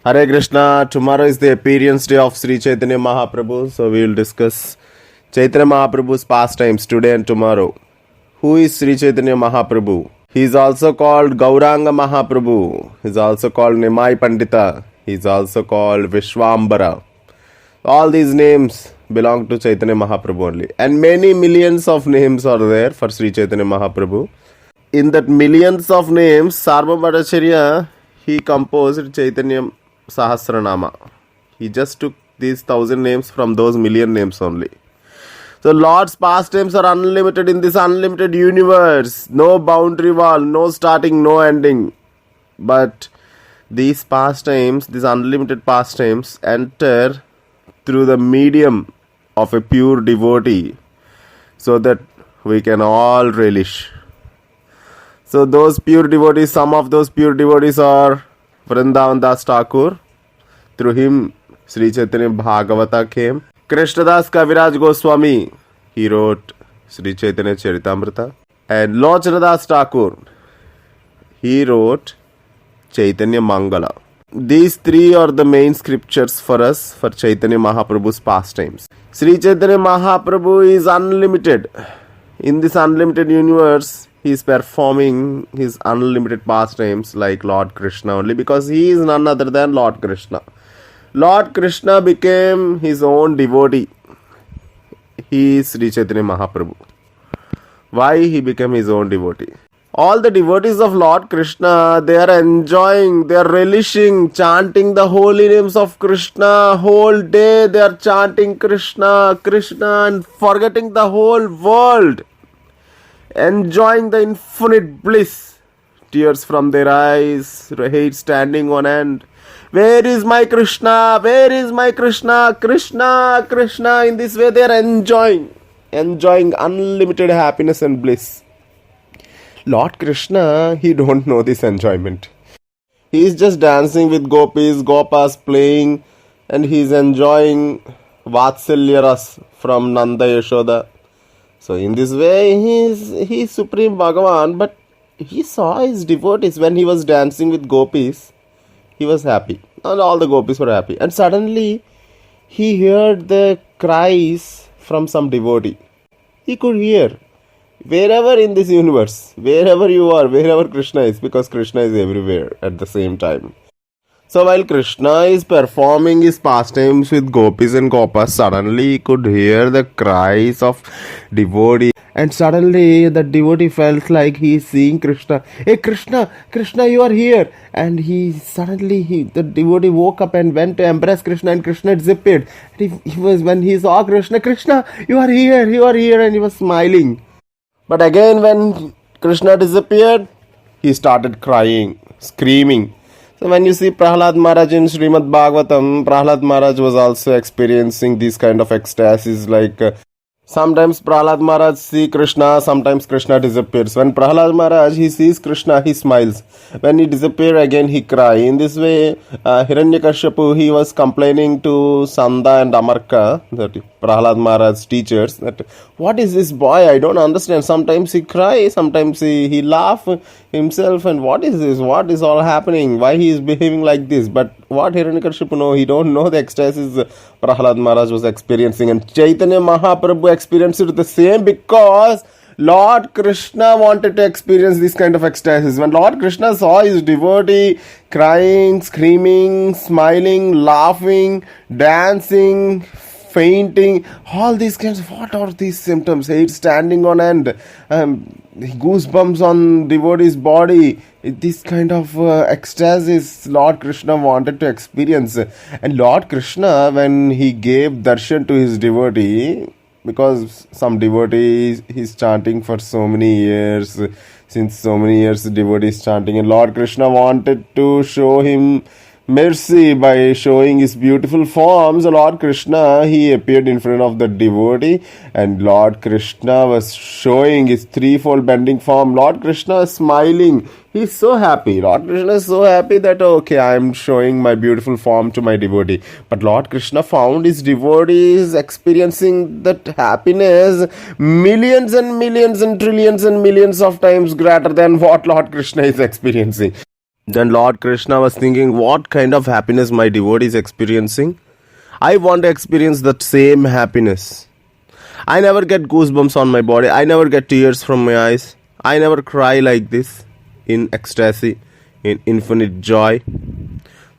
Hare Krishna, tomorrow is the appearance day of Sri Chaitanya Mahaprabhu. So we will discuss Chaitanya Mahaprabhu's pastimes today and tomorrow. Who is Sri Chaitanya Mahaprabhu? He is also called Gauranga Mahaprabhu. He is also called Nimai Pandita. He is also called Vishwambara. All these names belong to Chaitanya Mahaprabhu only. And many millions of names are there for Sri Chaitanya Mahaprabhu. In that millions of names, Sarva Bhattacharya, he composed Chaitanya Sahasranama. He just took these 1,000 names from those million names only. So Lord's pastimes are unlimited in this unlimited universe. No boundary wall, no starting, no ending. But these pastimes, these unlimited pastimes, enter through the medium of a pure devotee so that we can all relish. So those pure devotees, some of those pure devotees are Vrindavan Das Thakur. Through him, Sri Chaitanya Bhagavata came. Krishnadas Kaviraj Goswami, he wrote Sri Chaitanya Charitamrita. And Lochanadas Thakur, he wrote Chaitanya Mangala. These three are the main scriptures for us for Chaitanya Mahaprabhu's pastimes. Sri Chaitanya Mahaprabhu is unlimited. In this unlimited universe, he is performing his unlimited pastimes like Lord Krishna only because he is none other than Lord Krishna. Lord Krishna became his own devotee. He is Sri Chaitanya Mahaprabhu. Why he became his own devotee? All the devotees of Lord Krishna, they are enjoying, they are relishing, chanting the holy names of Krishna. Whole day they are chanting Krishna, Krishna and forgetting the whole world. Enjoying the infinite bliss. Tears from their eyes, hate standing on end. Where is my Krishna? Where is my Krishna? Krishna, Krishna. In this way they are enjoying unlimited happiness and bliss. Lord Krishna, he don't know this enjoyment. He is just dancing with gopis, gopas playing, and he is enjoying Vatsalya Ras from Nanda Yashoda. So in this way, he is Supreme Bhagavan, but he saw his devotees when he was dancing with gopis. He was happy, and all the gopis were happy. And suddenly, he heard the cries from some devotee. He could hear. Wherever in this universe, wherever you are, wherever Krishna is, because Krishna is everywhere at the same time. So while Krishna is performing his pastimes with gopis and gopas, suddenly he could hear the cries of devotee. And suddenly the devotee felt like he is seeing Krishna. Hey Krishna, Krishna, you are here. And the devotee woke up and went to embrace Krishna, and Krishna disappeared. And when he saw Krishna, Krishna, you are here, and he was smiling. But again when Krishna disappeared, he started crying, screaming. So when you see Prahlad Maharaj in Srimad Bhagavatam, Prahlad Maharaj was also experiencing these kind of ecstasies like sometimes Prahlad Maharaj see Krishna, sometimes Krishna disappears. When Prahlad Maharaj, he sees Krishna, he smiles. When he disappears again, he cries. In this way, Hiranyakashipu, he was complaining to Sanda and Amarka, that Prahlad Maharaj's teachers, that what is this boy? I don't understand. Sometimes he cries, sometimes he laughs himself, and what is this? What is all happening? Why he is behaving like this? But what Hiranyakashipu know? He don't know the ecstasies Prahlad Maharaj was experiencing, and Chaitanya Mahaprabhu experienced it the same because Lord Krishna wanted to experience this kind of ecstasis. When Lord Krishna saw his devotee crying, screaming, smiling, laughing, dancing, fainting, all these kinds of, what are these symptoms? Hate standing on end, goosebumps on devotee's body, this kind of ecstasis Lord Krishna wanted to experience. And Lord Krishna, when he gave darshan to his devotee, because some devotee is chanting for so many years, since so many years the devotee is chanting, and Lord Krishna wanted to show him mercy by showing his beautiful forms. Lord Krishna, he appeared in front of the devotee, and Lord Krishna was showing his threefold bending form. Lord Krishna is smiling. He is so happy. Lord Krishna is so happy that, okay, I am showing my beautiful form to my devotee. But Lord Krishna found his devotees experiencing that happiness millions and millions and trillions and millions of times greater than what Lord Krishna is experiencing. Then Lord Krishna was thinking, what kind of happiness my devotee is experiencing? I want to experience that same happiness. I never get goosebumps on my body. I never get tears from my eyes. I never cry like this in ecstasy, in infinite joy.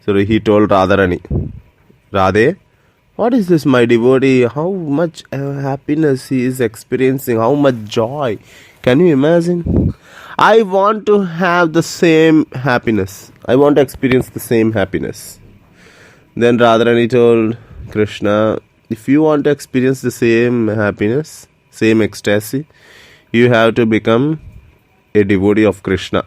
So he told Radharani, Radhe, what is this, my devotee? How much happiness he is experiencing, how much joy. Can you imagine? I want to have the same happiness. I want to experience the same happiness. Then Radharani told Krishna, if you want to experience the same happiness, same ecstasy, you have to become a devotee of Krishna.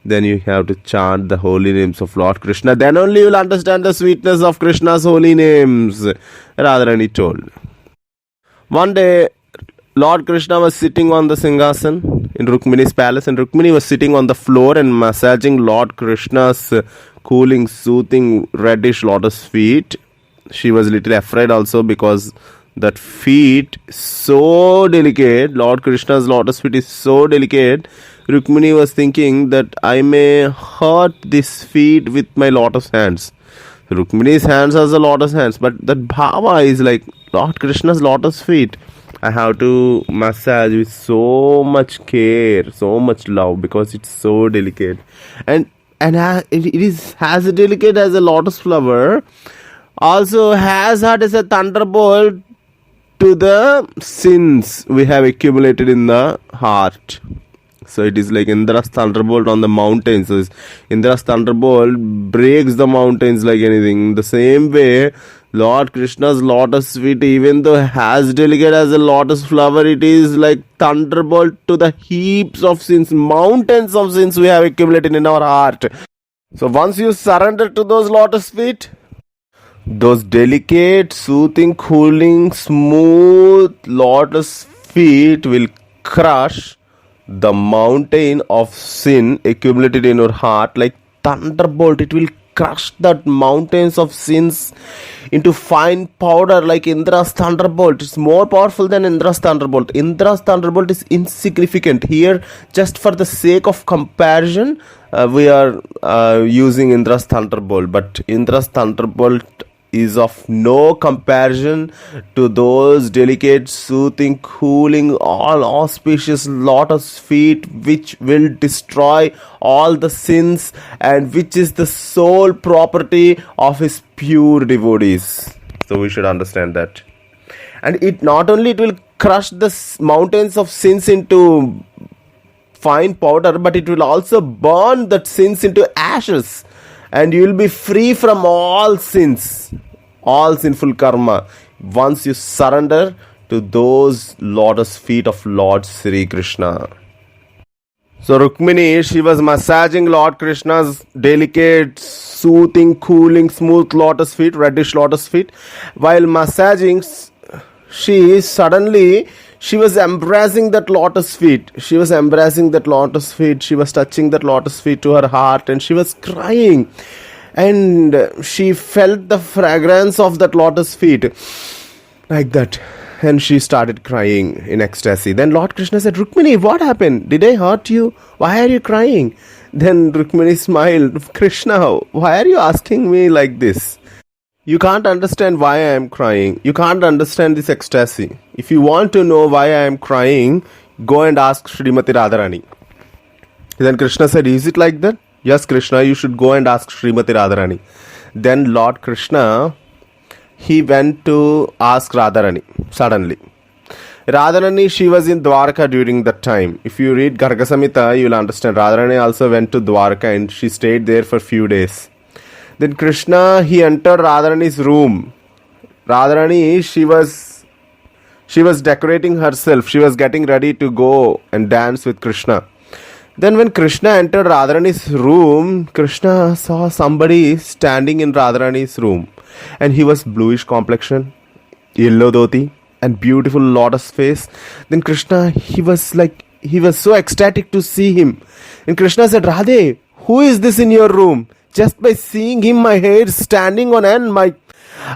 Then you have to chant the holy names of Lord Krishna. Then only you will understand the sweetness of Krishna's holy names, Radharani told. One day, Lord Krishna was sitting on the Singhasan in Rukmini's palace, and Rukmini was sitting on the floor and massaging Lord Krishna's cooling, soothing, reddish lotus feet. She was a little afraid also because that feet so delicate. Lord Krishna's lotus feet is so delicate. Rukmini was thinking that I may hurt this feet with my lotus hands. Rukmini's hands are the lotus hands, but that bhava is like Lord Krishna's lotus feet. I have to massage with so much care, so much love, because it's so delicate, and it is as delicate as a lotus flower. Also has hard as a thunderbolt to the sins we have accumulated in the heart. So it is like Indra's thunderbolt on the mountains. So Indra's thunderbolt breaks the mountains like anything. The same way, Lord Krishna's lotus feet, even though as delicate as a lotus flower, it is like thunderbolt to the heaps of sins, mountains of sins we have accumulated in our heart. So once you surrender to those lotus feet, those delicate, soothing, cooling, smooth lotus feet will crush the mountain of sin accumulated in your heart like thunderbolt. It will crush that mountains of sins into fine powder like Indra's thunderbolt. It's more powerful than Indra's thunderbolt. Indra's thunderbolt is insignificant. Here, just for the sake of comparison, we are using Indra's thunderbolt, but Indra's thunderbolt is of no comparison to those delicate, soothing, cooling, all auspicious lotus feet which will destroy all the sins and which is the sole property of his pure devotees. So we should understand that. And it not only it will crush the mountains of sins into fine powder, but it will also burn that sins into ashes. And you will be free from all sins, all sinful karma, once you surrender to those lotus feet of Lord Sri Krishna. So Rukmini, she was massaging Lord Krishna's delicate, soothing, cooling, smooth lotus feet, reddish lotus feet. While massaging, she was embracing that lotus feet. She was embracing that lotus feet. She was touching that lotus feet to her heart, and she was crying. And she felt the fragrance of that lotus feet like that. And she started crying in ecstasy. Then Lord Krishna said, Rukmini, what happened? Did I hurt you? Why are you crying? Then Rukmini smiled. Krishna, why are you asking me like this? You can't understand why I am crying. You can't understand this ecstasy. If you want to know why I am crying, go and ask Srimati Radharani. Then Krishna said, is it like that? Yes, Krishna, you should go and ask Srimati Radharani. Then Lord Krishna, he went to ask Radharani suddenly. Radharani, she was in Dwarka during that time. If you read Garga Samhita, you will understand. Radharani also went to Dwarka and she stayed there for few days. Then Krishna, he entered Radharani's room. Radharani, she was decorating herself. She was getting ready to go and dance with Krishna. Then when Krishna entered Radharani's room, Krishna saw somebody standing in Radharani's room. And he was bluish complexion, yellow dhoti, and beautiful lotus face. Then Krishna, he was so ecstatic to see him. And Krishna said, Radhe, who is this in your room? Just by seeing him, my hair is standing on end.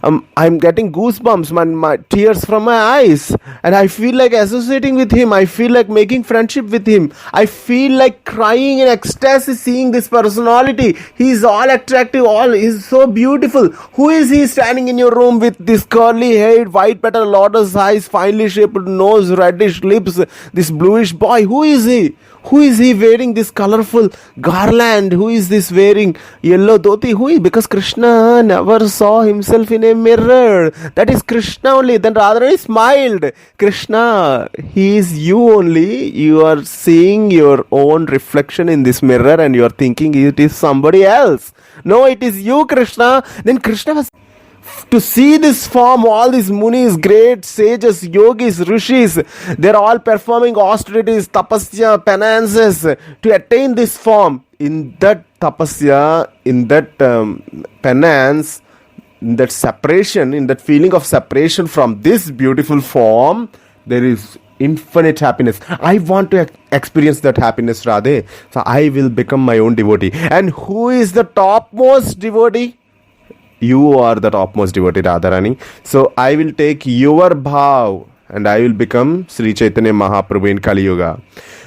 I'm getting goosebumps, my tears from my eyes, and I feel like associating with him. I feel like making friendship with him. I feel like crying in ecstasy seeing this personality. He's all attractive, he's so beautiful. Who is he standing in your room with this curly hair, white petal lotus eyes, finely shaped nose, reddish lips, this bluish boy? Who is he? Who is he wearing this colorful garland? Who is this wearing yellow dhoti? Who is? Because Krishna never saw himself in a mirror. That is Krishna only. Then Radharani smiled. Krishna, he is you only. You are seeing your own reflection in this mirror and you are thinking it is somebody else. No, it is you, Krishna. Then Krishna was to see this form, all these munis, great sages, yogis, rishis, they're all performing austerities, tapasya, penances to attain this form. In that tapasya, in that penance, in that separation, in that feeling of separation from this beautiful form, there is infinite happiness. I want to experience that happiness, Radhe. So I will become my own devotee. And who is the topmost devotee? You are the topmost devotee, Radharani. So I will take your bhav and I will become Sri Chaitanya Mahaprabhu in Kali Yuga.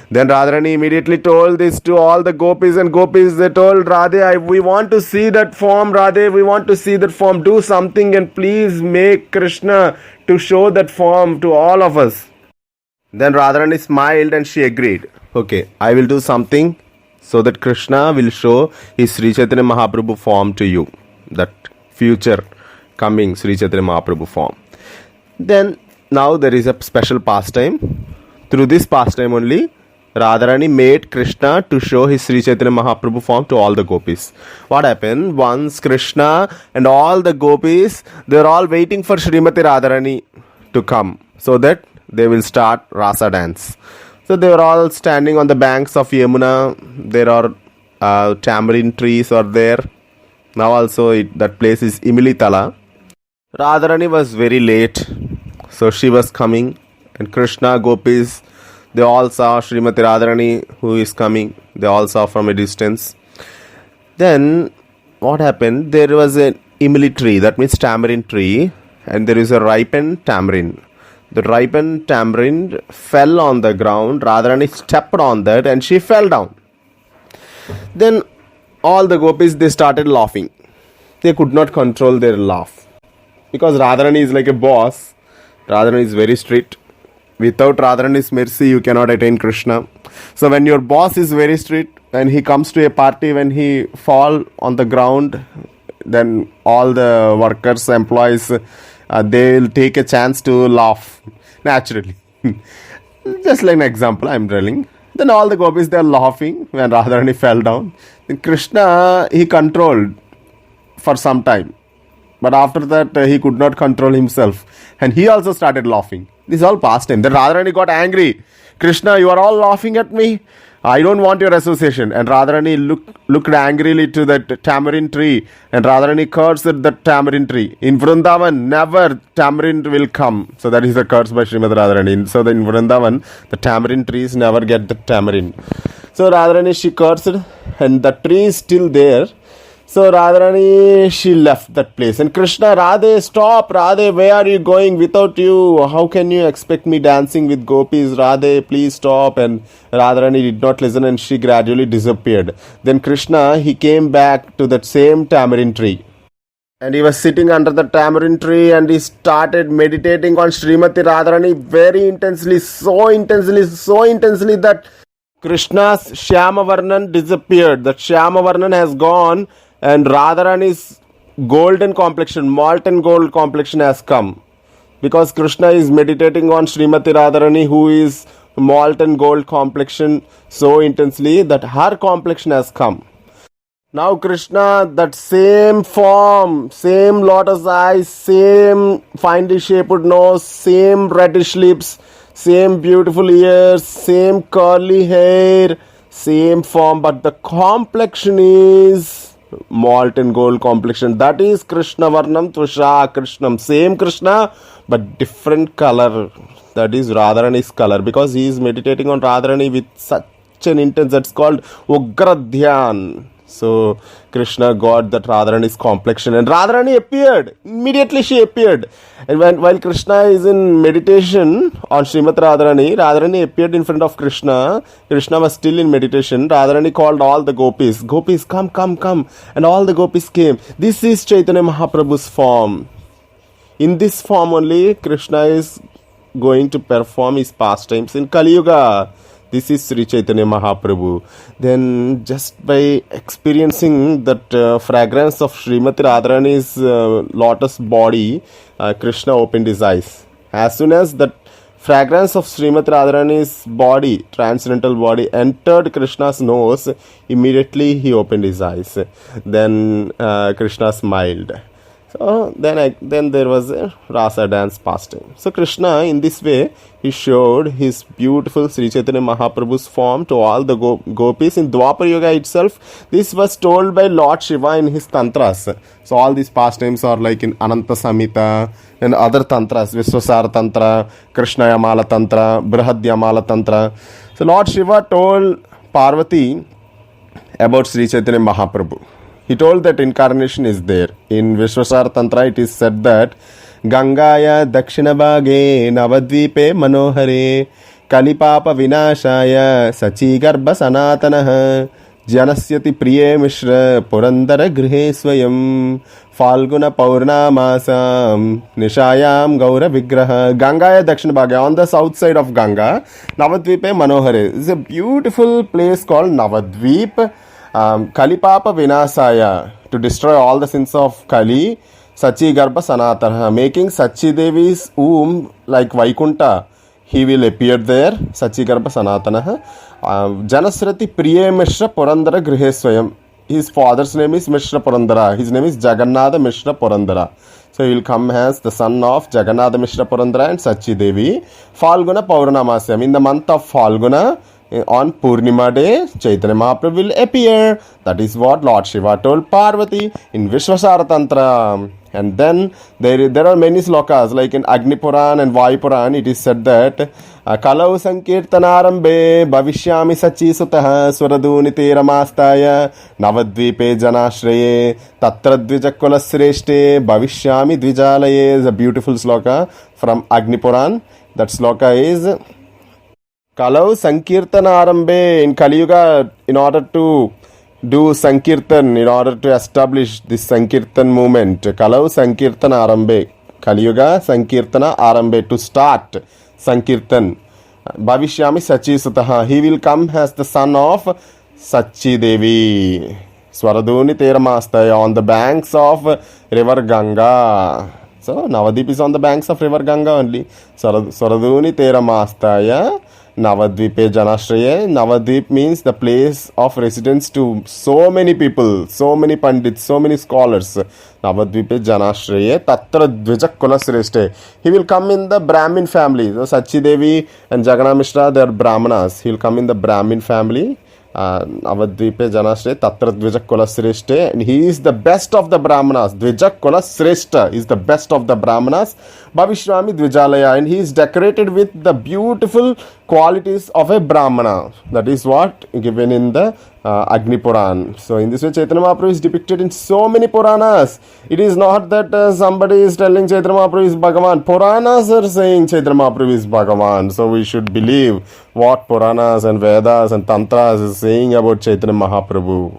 Then Radharani immediately told this to all the gopis, and gopis, they told Radhe, we want to see that form, Radhe, we want to see that form. Do something and please make Krishna to show that form to all of us. Then Radharani smiled and she agreed. Okay, I will do something so that Krishna will show his Sri Chaitanya Mahaprabhu form to you. That future coming Sri Chaitanya Mahaprabhu form. Then now there is a special pastime. Through this pastime only, Radharani made Krishna to show his Sri Chaitanya Mahaprabhu form to all the gopis. What happened? Once Krishna and all the gopis, they are all waiting for Srimati Radharani to come so that they will start Rasa dance. So they were all standing on the banks of Yamuna. There are tamarind trees are there. Now also that place is Imilitala. Radharani was very late. So she was coming. And Krishna, gopis, they all saw Srimati Radharani who is coming. They all saw from a distance. Then what happened? There was an Imili tree. That means tamarind tree. And there is a ripened tamarind. The ripened tamarind fell on the ground. Radharani stepped on that and she fell down. Then all the gopis, they started laughing. They could not control their laugh. Because Radharani is like a boss. Radharani is very strict. Without Radharani's mercy, you cannot attain Krishna. So when your boss is very strict and he comes to a party, when he fall on the ground, then all the workers, employees, they will take a chance to laugh naturally. Just like an example I am telling. Then all the gopis, they are laughing when Radharani fell down. Then Krishna, he controlled for some time. But after that, he could not control himself. And he also started laughing. This is all pastime. Then Radharani got angry. Krishna, you are all laughing at me. I don't want your association. And Radharani looked angrily to that tamarind tree. And Radharani cursed that tamarind tree. In Vrindavan, never tamarind will come. So that is the curse by Srimati Radharani. So in Vrindavan, the tamarind trees never get the tamarind. So Radharani, she cursed. And the tree is still there. So Radharani, she left that place. And Krishna, Radhe, stop. Radhe, where are you going without you? How can you expect me dancing with gopis? Radhe, please stop. And Radharani did not listen and she gradually disappeared. Then Krishna, he came back to that same tamarind tree. And he was sitting under the tamarind tree and he started meditating on Srimati Radharani very intensely, so intensely that Krishna's Shyama Varnan disappeared. That Shyama Varnan has gone. And Radharani's golden complexion, molten gold complexion has come. Because Krishna is meditating on Srimati Radharani, who is molten gold complexion so intensely that her complexion has come. Now Krishna, that same form, same lotus eyes, same finely shaped nose, same reddish lips, same beautiful ears, same curly hair, same form, but the complexion is molten gold complexion. That is Krishna Varnam Tvusha Krishnam. Same Krishna, but different color. That is Radharani's color. Because he is meditating on Radharani with such an intense, that's called Ugra Dhyan. So Krishna got that Radharani's complexion, and Radharani appeared. Immediately she appeared. And while Krishna is in meditation on Srimati Radharani, Radharani appeared in front of Krishna. Krishna was still in meditation. Radharani called all the gopis. Gopis, come, come, come. And all the gopis came. This is Chaitanya Mahaprabhu's form. In this form only, Krishna is going to perform his pastimes in Kali Yuga. This is Sri Chaitanya Mahaprabhu. Then just by experiencing that fragrance of Srimati Radharani's lotus body, Krishna opened his eyes. As soon as that fragrance of Srimati Radharani's body, transcendental body, entered Krishna's nose, immediately he opened his eyes. Then Krishna smiled. So then there was a rasa dance pastime. So Krishna, in this way, he showed his beautiful Sri Chaitanya Mahaprabhu's form to all the gopis in Dwapar Yuga itself. This was told by Lord Shiva in his tantras. So all these pastimes are like in Ananta Samhita and other tantras, Vishwasara Tantra, Krishna Yamala Tantra, Brihad Yamala Tantra. So Lord Shiva told Parvati about Sri Chaitanya Mahaprabhu. He told that incarnation is there. In Vishwasara Tantra, it is said that Gangaya Dakshina Bhage Navadvipe Manohare Kalipapa Vinashaya Sachi Garbha Sanatanaha Janasyati Priye Mishra Purandara Grihe Swayam Falguna Paurnamasam Nishayam Gaura Vigraha. Gangaya Dakshina Bhage, on the south side of Ganga, Navadvipe Manohare. This is a beautiful place called Navadvip. Kalipapa Vinasaya, to destroy all the sins of Kali, Sachi Garbha Sanatana, making Sachi Devi's womb like Vaikunta. He will appear there, Sachi Garbha Sanatana. Janasrati Priye Mishra Purandara Grihe Swayam. His father's name is Mishra Purandara. His name is Jagannatha Mishra Purandara. So he will come as the son of Jagannatha Mishra Purandara and Sachi Devi. Falguna Paurnamasam. In the month of Falguna, on Purnima day, Chaitanya Mahaprabhu will appear. That is what Lord Shiva told Parvati in Vishwasara Tantra. And then there are many slokas, like in Agni Puran and Vayu Puran, it is said that Kalau Sankirtanarambe Bhavishyami Sachi Sutaha Swaraduni Teramastaya Navadvipe Janashraye Tatra Dvijakula Sreshte Bhavishyami Dvijalaye is a beautiful sloka from Agni Puran. That sloka is Kalau Sankirtana Arambe. In Kali Yuga, in order to do Sankirtan, in order to establish this Sankirtan movement, Kalau Sankirtana Arambe, Kali Yuga Sankirtana Arambe, to start Sankirtan, Bhavishyami Sachi Sutaha, he will come as the son of Sachi Devi, Swaraduni Teramastaya, on the banks of river Ganga. So Navadip is on the banks of river Ganga only. Swaraduni Teramastaya Navadvipe Janashraye. Navadvip means the place of residence to so many people, so many pandits, so many scholars. Navadvipe Janashraye Tatra Dvijakula Sreshte. He will come in the Brahmin family. So Sachi Devi and Jagannath Mishra, they are Brahmanas. He will come in the Brahmin family. Navadvipe Janashraye Tatra Dvijakula Sreshte. And he is the best of the Brahmanas. Dvijakula Sreshta is the best of the Brahmanas. Bhavishwami Dvijalaya, and he is decorated with the beautiful qualities of a Brahmana. That is what given in the Agni Puran. So in this way, Chaitanya Mahaprabhu is depicted in so many Puranas. It is not that somebody is telling Chaitanya Mahaprabhu is Bhagavan. Puranas are saying Chaitanya Mahaprabhu is Bhagavan. So we should believe what Puranas and Vedas and Tantras is saying about Chaitanya Mahaprabhu.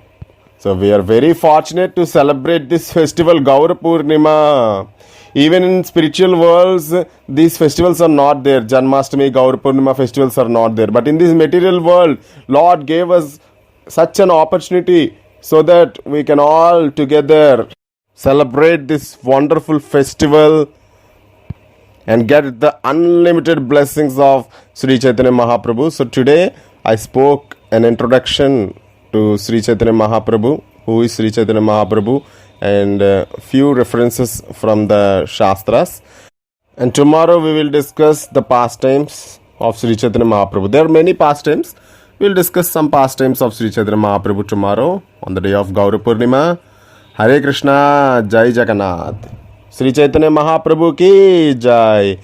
So we are very fortunate to celebrate this festival, Gaura Purnima. Even in spiritual worlds, these festivals are not there. Janmashtami, Gaur Purnima festivals are not there. But in this material world, Lord gave us such an opportunity so that we can all together celebrate this wonderful festival and get the unlimited blessings of Sri Chaitanya Mahaprabhu. So today I spoke an introduction to Sri Chaitanya Mahaprabhu. Who is Sri Chaitanya Mahaprabhu? And few references from the Shastras. And tomorrow we will discuss the pastimes of Sri Chaitanya Mahaprabhu. There are many pastimes. We will discuss some pastimes of Sri Chaitanya Mahaprabhu tomorrow on the day of Gaura Purnima. Hare Krishna, Jai Jagannath. Sri Chaitanya Mahaprabhu ki Jai.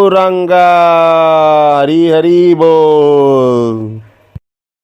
Gauranga.